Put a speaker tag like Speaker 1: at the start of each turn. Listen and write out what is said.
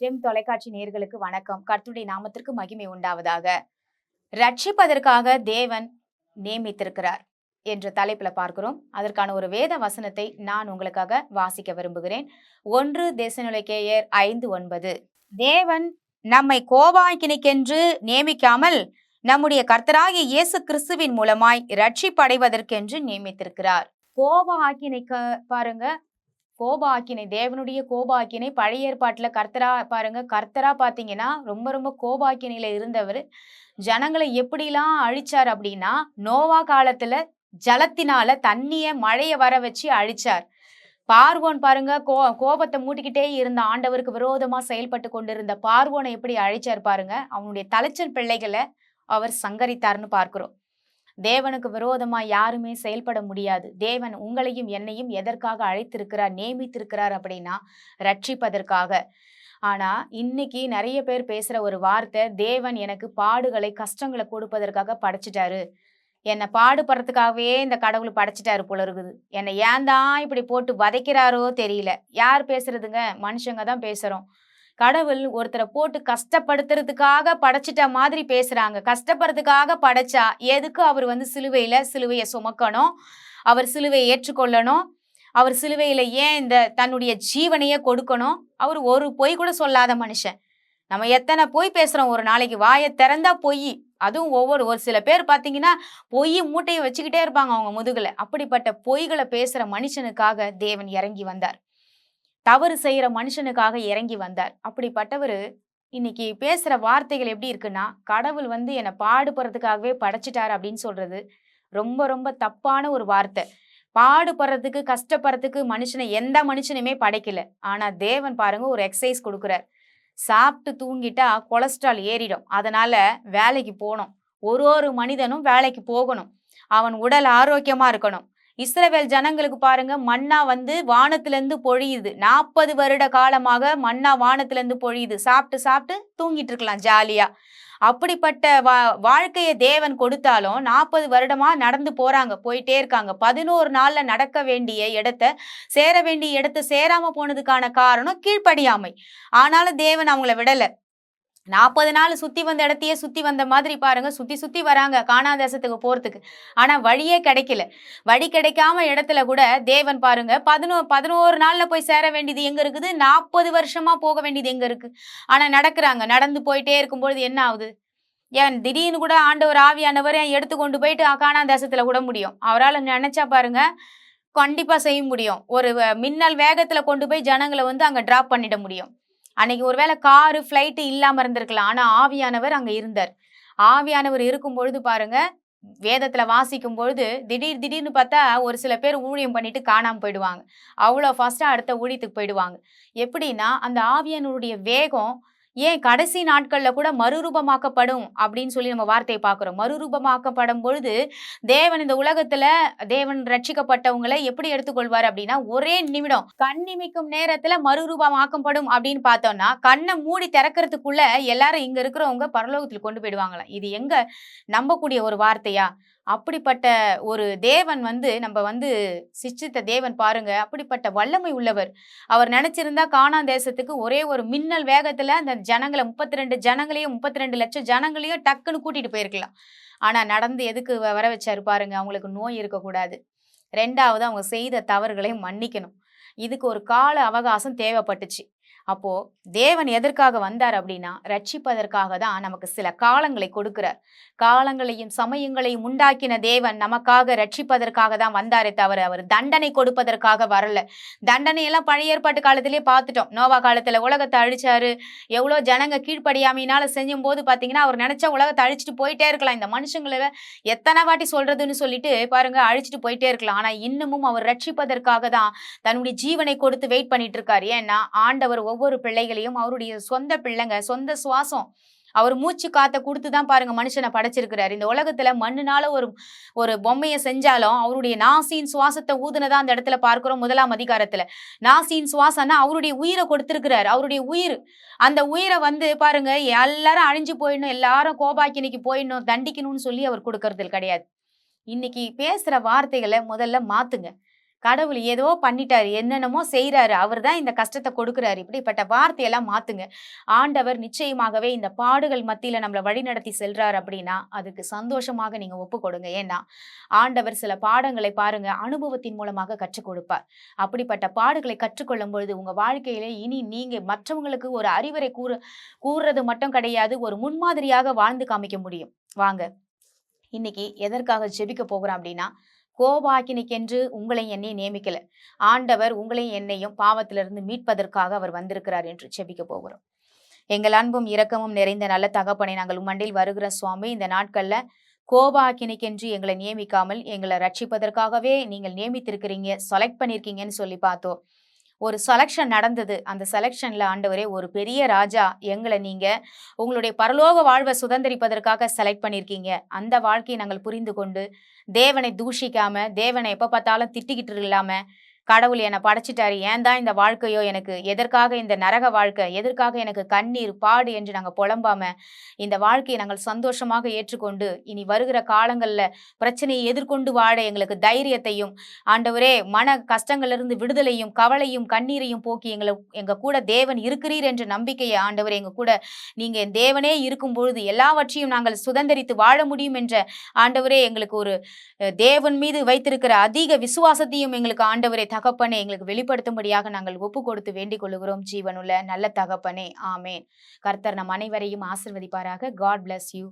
Speaker 1: GeM தொலைக்காட்சி நேயர்களுக்கு வணக்கம். கர்த்தருடைய நாமத்திற்கு மகிமை உண்டாவதாக. ரட்சிப்பதற்காக தேவன் நியமித்திருக்கிறார் என்ற தலைப்புல பார்க்கிறோம். அதற்கான ஒரு வேத வசனத்தை நான் உங்களுக்காக வாசிக்க விரும்புகிறேன். 1 தெசலோனிக்கேயர் 5:9. தேவன் நம்மை கோபாக்கினைக்கென்று நியமிக்காமல் நம்முடைய கர்த்தராகிய இயேசு கிறிஸ்துவின் மூலமாய் ரட்சிப்படைவதற்கென்று நியமித்திருக்கிறார். கோப ஆக்கினைக்கு பாருங்க, கோப ஆக்கினை, தேவனுடைய கோப ஆக்கினை பழைய ஏற்பாட்டுல கர்த்தரா பாருங்க. கர்த்தரா பாத்தீங்கன்னா ரொம்ப ரொம்ப கோப ஆக்கினையில இருந்தவர். ஜனங்களை எப்படிலாம் அழிச்சார் அப்படின்னா, நோவா காலத்துல ஜலத்தினால தண்ணிய மழைய வர வச்சு அழிச்சார். பார்வோன் பாருங்க, கோபத்தை மூட்டிக்கிட்டே இருந்த ஆண்டவருக்கு விரோதமா செயல்பட்டு கொண்டிருந்த பார்வோனை எப்படி அழிச்சார் பாருங்க. அவனுடைய தலைச்சல் பிள்ளைகளை அவர் சங்கரித்தார்னு பார்க்கிறோம். தேவனுக்கு விரோதமா யாருமே செயல்பட முடியாது. தேவன் உங்களையும் என்னையும் எதற்காக அழைத்திருக்கிறார், நியமித்திருக்கிறார் அப்படின்னா ரட்சிப்பதற்காக. ஆனா இன்னைக்கு நிறைய பேர் பேசுற ஒரு வார்த்தை, தேவன் எனக்கு பாடுகளை கஷ்டங்களை கொடுப்பதற்காக படைச்சிட்டாரு, என்னை பாடுபடுறதுக்காகவே இந்த கடவுள் படைச்சிட்டாரு போல இருக்குது, என்னை ஏன் தான் இப்படி போட்டு வதைக்கிறாரோ தெரியல. யார் பேசுறதுங்க? மனுஷங்க தான் பேசுறோம். கடவுள் ஒருத்தரை போட்டு கஷ்டப்படுத்துறதுக்காக படைச்சிட்ட மாதிரி பேசுறாங்க. கஷ்டப்படுறதுக்காக படைச்சா எதுக்கு அவர் சிலுவையை சுமக்கணும், அவர் சிலுவையை ஏற்றுக்கொள்ளணும், அவர் சிலுவையில ஏன் இந்த தன்னுடைய ஜீவனையே கொடுக்கணும்? அவர் ஒரு பொய் கூட சொல்லாத மனுஷன். நம்ம எத்தனை பொய் பேசுறோம் ஒரு நாளைக்கு, வாயை திறந்தா பொய். அதுவும் ஒரு சில பேர் பார்த்தீங்கன்னா பொய் மூட்டையை வச்சுக்கிட்டே இருப்பாங்க அவங்க முதுகுல. அப்படிப்பட்ட பொய்களை பேசுற மனுஷனுக்காக தேவன் இறங்கி வந்தார். தவறு செய்யற மனுஷனுக்காக இறங்கி வந்தார். அப்படிப்பட்டவர் இன்னைக்கு பேசுற வார்த்தைகள் எப்படி இருக்குன்னா, கடவுள் என்னை பாடுபடுறதுக்காகவே படைச்சிட்டாரு அப்படின்னு சொல்றது ரொம்ப ரொம்ப தப்பான ஒரு வார்த்தை. பாடுபடுறதுக்கு கஷ்டப்படுறதுக்கு எந்த மனுஷனுமே படைக்கல. ஆனா தேவன் பாருங்க ஒரு எக்ஸசைஸ் கொடுக்குறார். சாப்பிட்டு தூங்கிட்டா கொலஸ்ட்ரால் ஏறிடும், அதனால வேலைக்கு போகணும். ஒரு மனிதனும் வேலைக்கு போகணும், அவன் உடல் ஆரோக்கியமா இருக்கணும். இஸ்ரவேல் ஜனங்களுக்கு பாருங்க, மன்னா வானத்திலிருந்து பொழியுது. 40 வருட காலமாக மன்னா வானத்திலிருந்து பொழியுது. சாப்பிட்டு சாப்பிட்டு தூங்கிட்டு இருக்கலாம் ஜாலியா. அப்படிப்பட்ட வாழ்க்கையை தேவன் கொடுத்தாலும் 40 வருடமா நடந்து போறாங்க, போயிட்டே இருக்காங்க. 11 நாள்ல நடக்க வேண்டிய இடத்த சேர வேண்டிய இடத்த சேராம போனதுக்கான காரணம் கீழ்ப்படியாமை. ஆனாலும் தேவன் அவங்கள விடல. 40 நாள் சுத்தி வந்த இடத்தையே சுத்தி வந்த மாதிரி பாருங்க, சுத்தி சுத்தி வராங்க கானான் தேசத்துக்கு போறதுக்கு. ஆனா வழியே கிடைக்கல. வழி கிடைக்காம இடத்துல கூட தேவன் பாருங்க 11 நாள்ல போய் சேர வேண்டியது எங்க இருக்குது, 40 வருஷமா போக வேண்டியது எங்க இருக்கு. ஆனா நடக்கிறாங்க. நடந்து போயிட்டே இருக்கும்பொழுது என்ன ஆகுது? ஏன் திடீர்னு கூட ஆண்டவர் ஆவியானவர் எடுத்து கொண்டு போயிட்டு கானான் தேசத்துல விட முடியும். அவரால் நினைச்சா பாருங்க கண்டிப்பா செய்ய முடியும். ஒரு மின்னல் வேகத்துல கொண்டு போய் ஜனங்களை அங்க டிராப் பண்ணிட முடியும். அன்னைக்கு ஒருவேளை காரு ஃப்ளைட்டு இல்லாம இருந்திருக்கலாம். ஆனா ஆவியானவர் அங்க இருந்தார். ஆவியானவர் இருக்கும் பொழுது பாருங்க, வேதத்துல வாசிக்கும் பொழுது திடீர்னு பார்த்தா ஒரு சில பேர் ஊழியம் பண்ணிட்டு காணாம போயிடுவாங்க. அவ்வளோ ஃபாஸ்டா அடுத்த ஊழியத்துக்கு போயிடுவாங்க. எப்படின்னா அந்த ஆவியானவருடைய வேகம் ஏன் கடைசி நாட்கள்ல கூட மறுரூபமாக்கப்படும் அப்படின்னு சொல்லி நம்ம வார்த்தையை பார்க்கிறோம். மறுரூபமாக்கப்படும் பொழுது தேவன் இந்த உலகத்துல தேவன் ரட்சிக்கப்பட்டவங்களை எப்படி எடுத்துக்கொள்வார் அப்படின்னா, ஒரே நிமிடம் கண் இமைக்கும் நேரத்துல மறுரூபமாக்கப்படும் அப்படின்னு பார்த்தோம்னா, கண்ணை மூடி திறக்கிறதுக்குள்ள எல்லாரும் இங்க இருக்கிறவங்க பரலோகத்தில் கொண்டு போயிடுவாங்களாம். இது எங்க நம்பக்கூடிய ஒரு வார்த்தையா? அப்படிப்பட்ட ஒரு தேவன் நம்ம சிச்சித்த தேவன் பாருங்க, அப்படிப்பட்ட வல்லமை உள்ளவர். அவர் நினைச்சிருந்தா கானான் தேசத்துக்கு ஒரே ஒரு மின்னல் வேகத்துல அந்த ஜனங்களை 32 லட்சம் ஜனங்களையும் டக்குன்னு கூட்டிட்டு போயிருக்கலாம். ஆனா நடந்து எதுக்கு வர வச்சாரு பாருங்க, அவங்களுக்கு நோய் இருக்கக்கூடாது. 2வது அவங்க செய்த தவறுகளை மன்னிக்கணும். இதுக்கு ஒரு கால அவகாசம் தேவைப்பட்டுச்சு. அப்போ தேவன் எதற்காக வந்தார் அப்படின்னா, ரட்சிப்பதற்காக தான் நமக்கு சில காலங்களை கொடுக்கிறார். காலங்களையும் சமயங்களையும் உண்டாக்கின தேவன் நமக்காக ரட்சிப்பதற்காக தான் வந்தாரே தவிர அவர் தண்டனை கொடுப்பதற்காக வரல. தண்டனை எல்லாம் பழைய ஏற்பாட்டு காலத்திலேயே பார்த்துட்டோம். நோவா காலத்துல உலகத்தை அழிச்சாரு. எவ்வளோ ஜனங்க கீழ்ப்படியாமையினால செஞ்சும் போது பாத்தீங்கன்னா அவர் நினைச்சா உலகத்தை அழிச்சிட்டு போயிட்டே இருக்கலாம். இந்த மனுஷங்களை எத்தனை வாட்டி சொல்றதுன்னு சொல்லிட்டு பாருங்க அழிச்சிட்டு போயிட்டே இருக்கலாம். ஆனா இன்னமும் அவர் ரட்சிப்பதற்காக தான் தன்னுடைய ஜீவனை கொடுத்து வெயிட் பண்ணிட்டு இருக்காரு. ஏன்னா ஆண்டவர் ஒவ்வொரு பிள்ளைகளையும் அவருடைய சொந்த பிள்ளைங்க, சொந்த சுவாசம், அவர் மூச்சு காத்த கொடுத்துதான் பாருங்க மனுஷனை படைச்சிருக்கிறாரு. இந்த உலகத்துல மண்ணுனால ஒரு பொம்மையை செஞ்சாலும் அவருடைய நாசியின் சுவாசத்தை ஊதுனதா அந்த இடத்துல பார்க்கிறோம். 1ஆம் அதிகாரத்துல நாசியின் சுவாசம்னா அவருடைய உயிரை கொடுத்திருக்கிறாரு. அவருடைய உயிர், அந்த உயிரை பாருங்க எல்லாரும் அழிஞ்சு போயிடணும், எல்லாரும் கோபாக்கினைக்கு போயிடணும், தண்டிக்கணும்னு சொல்லி அவர் கொடுக்கறது கிடையாது. இன்னைக்கு பேசுற வார்த்தைகளை முதல்ல மாத்துங்க. கடவுள் ஏதோ பண்ணிட்டாரு, என்னென்னமோ செய்றாரு, அவர் தான் இந்த கஷ்டத்த கொடுக்குறாரு. இப்படிப்பட்ட வார்த்தையெல்லாம் மாத்துங்க. ஆண்டவர் நிச்சயமாகவே இந்த பாடுகள் மத்தியில நம்மள வழிநடத்தி செல்றார் அப்படின்னா, அதுக்கு சந்தோஷமாக நீங்க ஒப்புக் கொடுங்க. ஏன்னா, ஆண்டவர் சில பாடங்களை பாருங்க அனுபவத்தின் மூலமாக கற்றுக் கொடுப்பார். அப்படிப்பட்ட பாடுகளை கற்றுக்கொள்ளும் பொழுது உங்க வாழ்க்கையில இனி நீங்க மற்றவங்களுக்கு ஒரு அறிவுரை கூறுறது மட்டும் கிடையாது, ஒரு முன்மாதிரியாக வாழ்ந்து காமிக்க முடியும். வாங்க, இன்னைக்கு எதற்காக ஜெபிக்க போகிறோம் அப்படின்னா, கோபாக்கினைக்கென்று உங்களை என்னையும் நியமிக்கல. ஆண்டவர் உங்களையும் என்னையும் பாவத்திலிருந்து மீட்பதற்காக அவர் வந்திருக்கிறார் என்று ஜெபிக்க போகிறோம். எங்கள் அன்பும் இரக்கமும் நிறைந்த நல்ல தகப்பனை, நாங்கள் உம்மண்டையில் வருகிற சுவாமி, இந்த நாட்கள்ல கோபாக்கினைக்கென்று எங்களை நியமிக்காமல் எங்களை ரட்சிப்பதற்காகவே நீங்கள் நியமித்திருக்கிறீங்க, செலக்ட் பண்ணியிருக்கீங்கன்னு சொல்லி பார்த்தோம். ஒரு செலக்ஷன் நடந்தது. அந்த செலக்ஷன்ல ஆண்டவரே ஒரு பெரிய ராஜா எங்கள நீங்க உங்களுடைய பரலோக வாழ்வை சுதந்தரிப்பதற்காக செலக்ட் பண்ணியிருக்கீங்க. அந்த வாழ்க்கையை நாங்கள் புரிந்து கொண்டு, தேவனை தூஷிக்காம, தேவனை எப்ப பார்த்தாலும் திட்டிக்கிட்டு இல்லாம, கடவுள் என்னை படைச்சிட்டாரு, ஏன் தான் இந்த வாழ்க்கையோ எனக்கு, எதற்காக இந்த நரக வாழ்க்கை, எதற்காக எனக்கு கண்ணீர் பாடு என்று நாங்கள் புலம்பாம, இந்த வாழ்க்கையை நாங்கள் சந்தோஷமாக ஏற்றுக்கொண்டு இனி வருகிற காலங்கள்ல பிரச்சனையை எதிர்கொண்டு வாழ எங்களுக்கு தைரியத்தையும், ஆண்டவரே மன கஷ்டங்களிலிருந்து விடுதலையும், கவலையும், கண்ணீரையும் போக்கி எங்க கூட தேவன் இருக்கிறீர் என்ற நம்பிக்கையை, ஆண்டவரே எங்க கூட நீங்க என் தேவனே இருக்கும் பொழுது எல்லாவற்றையும் நாங்கள் சுதந்திரித்து வாழ முடியும் என்ற, ஆண்டவரே எங்களுக்கு ஒரு தேவன் மீது வைத்திருக்கிற அதிக விசுவாசத்தையும் எங்களுக்கு ஆண்டவரே தகப்பனே எங்களுக்கு வெளிப்படுத்தும்படியாக நாங்கள் ஒப்பு கொடுத்து வேண்டிக் கொள்ளுகிறோம். ஜீவனுள்ள நல்ல தகப்பனே, ஆமேன். கர்த்தர் நம் அனைவரையும் ஆசிர்வதிப்பாராக. God bless you.